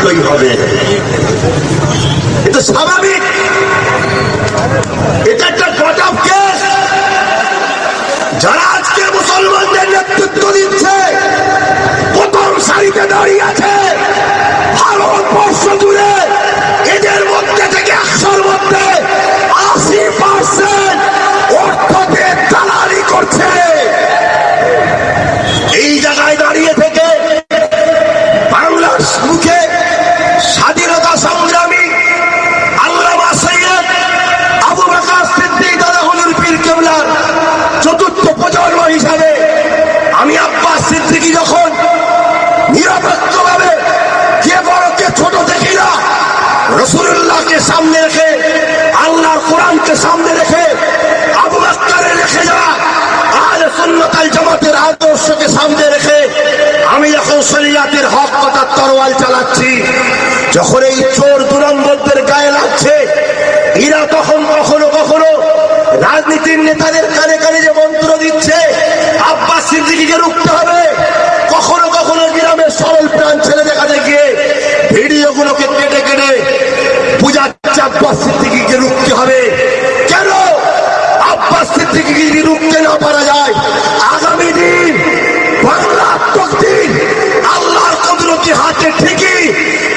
করতেই হবে, এটা স্বাভাবিক। এটা একটা কট অফ কেস। যারা আজকে মুসলমানদের নেতৃত্ব দিচ্ছে, প্রথম সারিতে দাঁড়িয়ে আছে, ভারতবর্ষ জুড়ে এদের মধ্যে থেকে 100-র মধ্যে 80% অর্থ দিয়ে দালালি করছে। এই জায়গায় দাঁড়িয়ে থেকে বাংলার মুখে স্বাধীনতা সংগ্রামী আল্লামা সৈয়দ আবু বকর সিদ্দিক দাদা হুজুর পীর কেবলার চতুর্থ প্রজন্ম হিসাবে আমি আব্বাস সিদ্দিকী যখন নিরপেক্ষভাবে কে বড় কে ছোট দেখি না, রাসূলুল্লাহকে সামনে রেখে, আল্লাহর কোরআনকে সামনে রেখে, আবু বকরের রেখে যাওয়া আহলে সুন্নাত ওয়াল জামাতের আদর্শকে সামনে রেখে আমি যখন শরীয়তের হক কথার তরোয়াল চালাচ্ছি, যখন এই চোর দুরঙ্গদের গায়ে লাগছে, এরা তখন কখনো কখনো রাজনীতির নেতাদের কানে কানে যে মন্ত্র দিচ্ছে আব্বাস সিদ্দিকীকে রুখতে হবে, কখনো কখনো গ্রামের সরল প্রাণ ছেলেদের কাছে গিয়ে ভিডিওগুলোকে কেটে কেটে বুঝাচ্ছে আব্বাস সিদ্দিকীকে রুখতে হবে। কেন আব্বাস সিদ্দিকীকে যদি রুখতে না পারা যায়, আগামী দিন বাংলার তকদির আল্লাহর কুদরতি হাতে ঠিকই,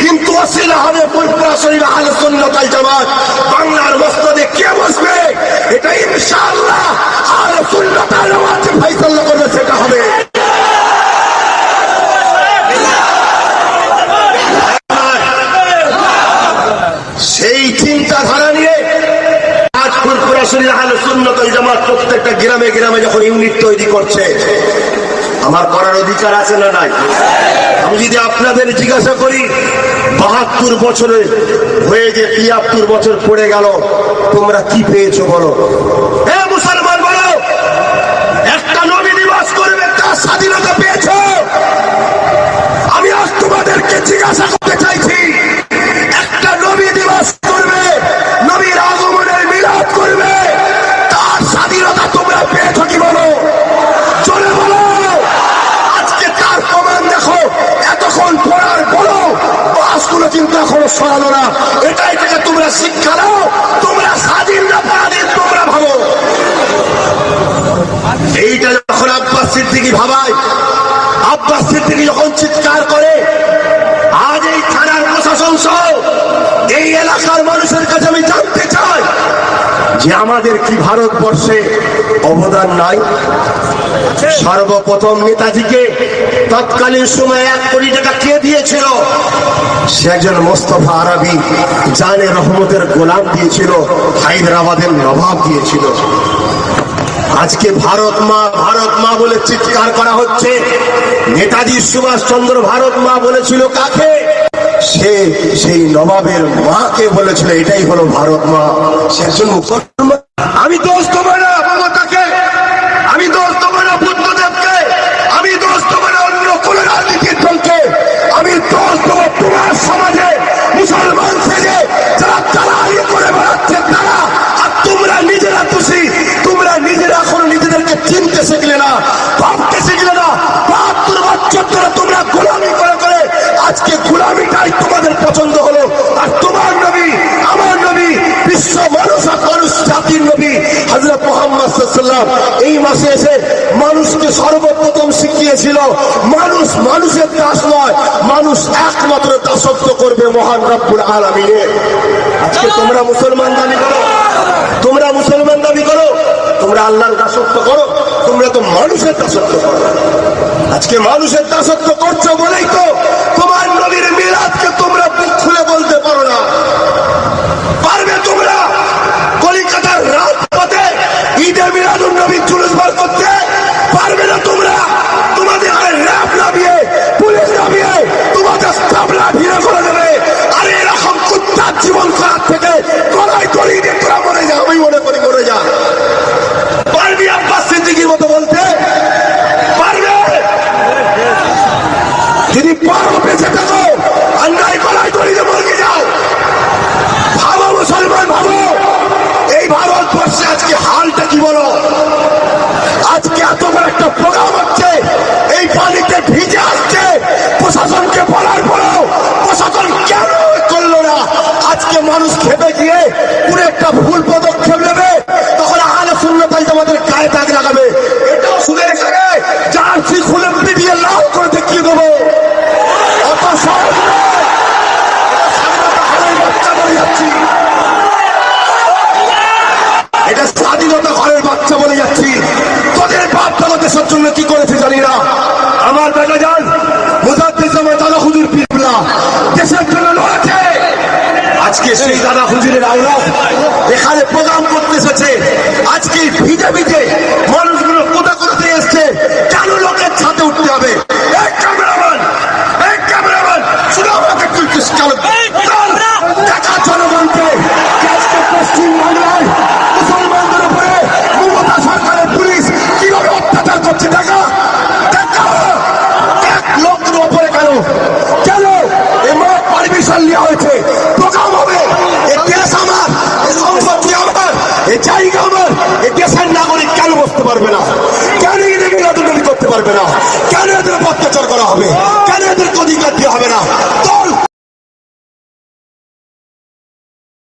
কিন্তু ওসিলা হবে ফুরফুরা শরীফ আহলে সুন্নাত ওয়াল জামাত। বাংলার মসনদে কে বসবে এটা ইনশাআল্লাহ আহলে সুন্নাত ওয়াল জামাত ফয়সালা করবে, সেটা হবে। সেই চিন্তাধারা নিয়ে আজ ফুরফুরা শরীফ আহলে সুন্নাত ওয়াল জামাত প্রত্যেকটা গ্রামে গ্রামে যখন ইউনিট তৈরি করছে, আমার করার অধিকার আছে না নাই? আমি যদি আপনাদের জিজ্ঞাসা করি 72 বছরে হয়ে যে 73 বছর পড়ে গেল, তোমরা কি পেয়েছো বলো? হে মুসলমান বলো, একটা নবী দিবস করবে তার স্বাধীনতা পেয়েছো? আমি আজ তোমাদেরকে জিজ্ঞাসা করতে চাইছি, একটা নবী দিবস করবে, নবীর আগমনের মিলাদ করবে, তার স্বাধীনতা তোমরা পেয়েছো কি বলো? জোরে বলো। এতক্ষণ পড়ার বলো বাসগুলো কিন্তু এখনো সরালো না, এটাই থেকে তোমরা শিক্ষা নাও, তোমরা স্বাধীন না পরাধীন তোমরা ভাবো। এইটা যখন আব্বাস সিদ্দিকী ভাবায়, আব্বাস সিদ্দিকী যখন চিৎকার করে, আজ এই থানার প্রশাসন সহ এই এলাকার মানুষের কাছে আমি জানতে চাই যে আমাদের কি ভারতবর্ষে অবদান নাই? সর্বপ্রথম নেতাজিকে তৎকালীন সময়ে 1 কোটি টাকা কে দিয়েছিল? সে একজন মোস্তফা আরবি জানে রহমতের গোলাম দিয়েছিল, হায়দ্রাবাদের নবাব দিয়েছিল। আজকে ভারত মা বলে চিৎকার করা হচ্ছে। নেতাজি সুভাষচন্দ্র ভারত মা বলেছিল কাকে? সে সেই নবাবের মাকে বলেছিল, এটাই হলো ভারত মা। সে একজন মুসলমান। আমি দোষ দেবো না মমতাকে, আমি দোষ দেবো না বুদ্ধদেবকে, আমি দোষ দেবো না অন্য কোন রাজনীতির দলকে, আমি দোষ দেবো তোমার সমাজে মুসলমান থেকে যারা দালালি করে বেড়াচ্ছে তারা। আর তোমরা নিজেরা দোষী, তোমরা নিজেরা এখনো নিজেদেরকে চিনতে শিখলে না, ভাবতে শিখলে না। 72 বছর ধরে তোমরা গোলামি করে করে আজকে গোলামিটাই তোমাদের পছন্দ হলো। আর তোমার নবী, আমার নবী, বিশ্ব মানুষ জাতির নবী হযরত মুহাম্মদ সাল্লাল্লাহু আলাইহি ওয়াসাল্লাম এই মাসে এসে মানুষকে সর্বপ্রথম শিখিয়েছিল মানুষ মানুষের দাস নয়, মানুষ একমাত্র দাসত্ব করবে মহান রব্বুল আলামিনের। আজকে তোমরা মুসলমান দাবি করো, তোমরা মুসলমান দাবি করো, তোমরা আল্লাহর দাসত্ব করো, তোমরা তো মানুষের দাসত্ব করো। আজকে মানুষের দাসত্ব করছো বলেই তো তোমার নবীর মিলাদকে তোমরা বুক খুলে বলতে পারো না। পারবে তোমরা কলিকাতার রাজপথে ঈদে মিলাদুন নবী জুলুস বার করতে? পারবে না তোমরা? তোমাদের র্যাব নামিয়ে, পুলিশ নামিয়ে তোমাদের স্টাফরা ভিড়ে করে দেবে। আর এরকম কুত্তার জীবন খারাপ থেকে গলায় দড়ি দিয়ে তোরা মরে যা, আমি মনে করি মরে যা। পারবি আব্বাস সিদ্দিকীর মতো বলতে? পারবে? যদি পারো বেঁচে থাকো, অন্যায় গলায় দড়ি দিয়ে মরে যাও। ভাবো মুসলমান, ভাবো এই ভারতবর্ষে আজকে হালটা কি বলো? আজকে এত বড় একটা প্রোগ্রাম হচ্ছে, এই পানিতে ভিজে আসছে, প্রশাসনকে বলার পরেও প্রশাসন দেশের জন্য কি করেছে জানি না। আমার বেটা যান মুজাদ্দিদ-জামান দাদা হুজুর পীরুল্লাহ দেশের জন্য লড়েছে। আজকে সেই দাদা হুজুরের আওলাদ এখানে প্রোগ্রাম করতে এসেছে। আজকে ভিজে ভিজে মানুষগুলো কোথা করতে এসছে, কেন লোকের ছাদে উঠতে হবে? এই ক্যামেরাম্যান, শুধু আমাকে একটু দেখা জনগণকে আজকে পশ্চিম বাংলায় মুসলমানদের উপরে মমতা সরকারের পুলিশ কিভাবে অত্যাচার করছে। দেখা এক লোকের উপরে কেন এ মাঠ পারমিশন নেওয়া হয়েছে, প্রোগ্রাম হবে। এ দেশ আমার, এ সম্পত্তি আমার, এ জায়গা আমার। এ দেশের নাগরিক কেন বসতে পারবে না? কেন এদের বিনোদন করতে পারবে না? কেন এদের অত্যাচার করা হবে? কেন এদের